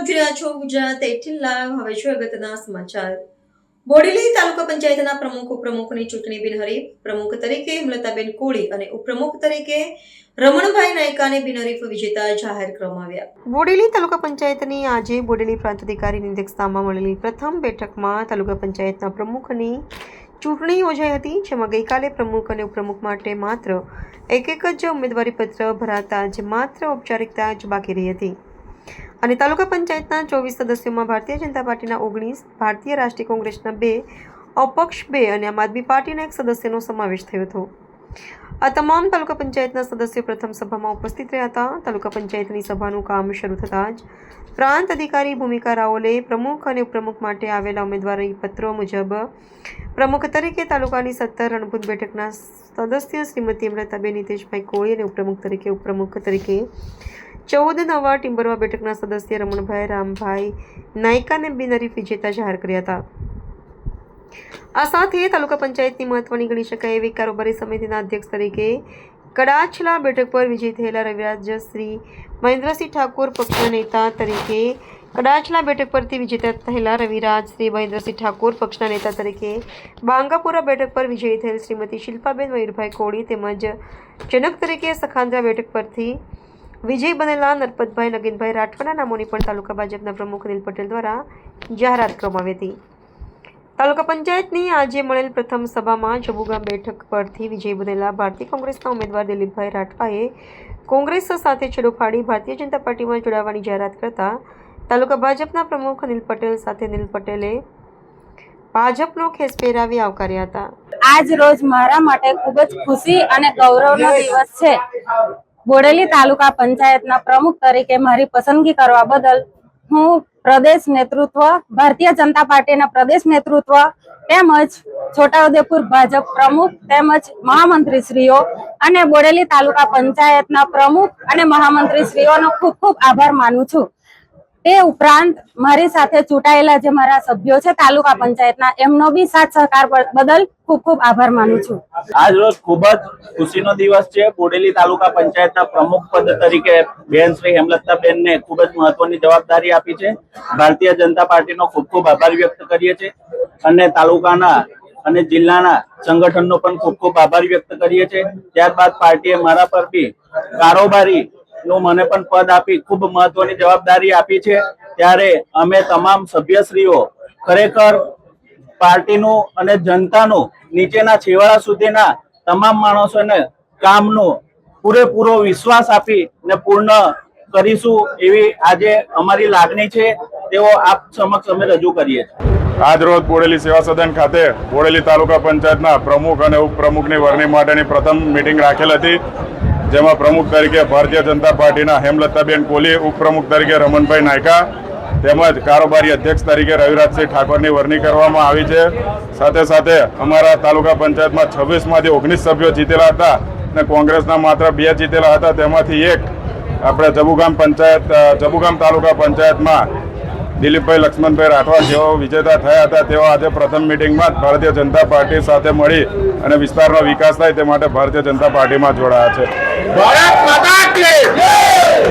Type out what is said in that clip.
જોઈ રહ્યા છો ગુજરાત 18 લાઈવ। હવે જોઈએ અગત્યના સમાચાર। બોડેલી તાલુકા પંચાયતના પ્રમુખ ઉપપ્રમુખની ચૂંટણી બિનહરીફ પ્રમુખ તરીકે હેમલતાબેન કોળી અને ઉપપ્રમુખ તરીકે રમણભાઈ નાયકાને બિનહરીફ વિજેતા જાહેર કરવામાં આવ્યા। બોડેલી તાલુકા પંચાયતની આજે બોડેલી પ્રાંત અધિકારીની અધ્યક્ષતામાં મળેલી પ્રથમ બેઠકમાં તાલુકા પંચાયતના પ્રમુખની ચૂંટણી યોજાઈ હતી, જેમાં ગઈકાલે પ્રમુખ અને ઉપપ્રમુખ માટે માત્ર એક જ ઉમેદવારી પત્ર ભરાતા આજે માત્ર ઔપચારિકતા જ બાકી રહી હતી અને તાલુકા પંચાયતના 24 સદસ્યોમાં ભારતીય જનતા પાર્ટીના 19, ભારતીય રાષ્ટ્રીય કોંગ્રેસના 2, અપક્ષ 2 અને આમ આદમી પાર્ટીના 1 સદસ્યનો સમાવેશ થયો હતો। આ તમામ તાલુકા પંચાયતના સદસ્યો પ્રથમ સભામાં ઉપસ્થિત રહ્યા હતા। તાલુકા પંચાયતની સભાનું કામ શરૂ થતાં જ પ્રાંત અધિકારી ભૂમિકા રાઓલે પ્રમુખ અને ઉપપ્રમુખ માટે આવેલા ઉમેદવારી પત્રો મુજબ પ્રમુખ તરીકે તાલુકાની 17 રણભૂત બેઠકના સદસ્ય શ્રીમતી હેમલતાબેન હિતેશભાઈ કોળી અને ઉપપ્રમુખ તરીકે 14 નવા ટિમ્બરવા બેઠકના સદસ્ય રમણભાઈ રામભાઈ નાયકાને બિનહરીફ વિજેતા જાહેર કર્યા હતા। આ સાથે તાલુકા પંચાયતની મહત્વની ગણી શકાય એવી કારોબારી સમિતિના અધ્યક્ષ તરીકે કડાછલા બેઠક પર વિજય થયેલા રવિરાજ શ્રી મહેન્દ્રસિંહ ઠાકોર, પક્ષના નેતા તરીકે કડાછલા બેઠક પરથી વિજેતા થયેલા રવિરાજ શ્રી મહેન્દ્રસિંહ ઠાકોર, પક્ષના નેતા તરીકે બાંગાપુરા બેઠક પર વિજયી થયેલ શ્રીમતી શિલ્પાબેન મયુરભાઈ કોળી તેમજ જનક તરીકે સખાન્દ્રા બેઠક પરથી વિજય બનેલા નરપતભાઈ નગીનભાઈ રાઠવાના નામોની પણ તાલુકા ભાજપના પ્રમુખ અનિલ પટેલ દ્વારા જાહેરાત કરવામાં આવી હતી। તાલુકા પંચાયતની આજે મળેલ પ્રથમ સભામાં જબુગામ બેઠક પરથી વિજય બનેલા ભારતીય કોંગ્રેસના ઉમેદવાર દિલીપભાઈ રાઠવાએ કોંગ્રેસ સાથે છેડો ફાડી ભારતીય જનતા પાર્ટીમાં જોડાવાની જાહેરાત કરતા તાલુકા ભાજપના પ્રમુખ અનિલ પટેલ સાથે અનિલ પટેલે ભાજપનો ખેસ પહેરાવી આવકાર્યા હતા। આજ રોજ મારા માટે ખૂબ જ ખુશી અને ગૌરવનો દિવસ છે। બોડેલી તાલુકા પંચાયતના પ્રમુખ તરીકે મારી પસંદગી કરવા બદલ હું પ્રદેશ નેતૃત્વ, ભારતીય જનતા પાર્ટીના પ્રદેશ નેતૃત્વ તેમજ છોટાઉદેપુર ભાજપ પ્રમુખ તેમજ મહામંત્રીશ્રીઓ અને બોડેલી તાલુકા પંચાયતના પ્રમુખ અને મહામંત્રીશ્રીઓનો ખૂબ ખૂબ આભાર માનું છું। તે ઉપરાંત મારી સાથે ચૂંટાયેલા જે મારા સભ્યો છે તાલુકા પંચાયતના, એમનો બી સાથ સહકાર બદલ ખૂબ ખૂબ આભાર માનું છું। આજ રોજ ખૂબ જ ખુશીનો દિવસ છે। બોડેલી તાલુકા પંચાયતના પ્રમુખ પદ તરીકે બેન શ્રી હેમલતાબેનને ખૂબ જ મહત્વની જવાબદારી આપી છે। ભારતીય જનતા પાર્ટીનો ખૂબ ખૂબ આભાર વ્યક્ત કરીએ છીએ અને તાલુકાના અને જિલ્લાના સંગઠનનો પણ ખૂબ ખૂબ આભાર વ્યક્ત કરીએ છીએ। ત્યારબાદ પાર્ટીએ મારા પર બી કારોબારી નું મને પણ પદ આપી ખૂબ મહત્વની જવાબદારી આપી છે। ત્યારે અમે તમામ સભ્યશ્રીઓ ખરેખર પાર્ટીનું અને જનતાનું નીચેના છેવાડા સુધીના તમામ માણસોને કામનો પૂરેપૂરો વિશ્વાસ આપીને પૂર્ણ કરીશું એવી આજે અમારી લાગણી છે, તેઓ આપ સમક્ષ અમે રજૂ કરીએ છીએ। આજ રોજ બોડેલી સેવા સદન ખાતે બોડેલી તાલુકા પંચાયતના પ્રમુખ અને ઉપપ્રમુખની વરણી માટેની પ્રથમ મીટિંગ રાખેલ હતી, જેમાં પ્રમુખ તરીકે ભારતીય જનતા પાર્ટીના હેમલતાબેન કોલી, ઉપપ્રમુખ તરીકે રમણભાઈ નાયકા તેમજ કારોબારી અધ્યક્ષ તરીકે રવિરાજસિંહ ઠાકોરની વરણી કરવામાં આવી છે। સાથે સાથે અમારા તાલુકા પંચાયતમાં 26માંથી 19 સભ્યો જીતેલા હતા અને કોંગ્રેસના માત્ર 2 જીતેલા હતા। તેમાંથી એક આપણે જબુગામ તાલુકા પંચાયતમાં દિલીપભાઈ લક્ષ્મણભાઈ રાઠવા જેઓ વિજેતા થયા હતા, તેઓ આજે પ્રથમ મિટિંગમાં જ ભારતીય જનતા પાર્ટી સાથે મળી અને વિસ્તારનો વિકાસ થાય તે માટે ભારતીય જનતા પાર્ટીમાં જોડાયા છે।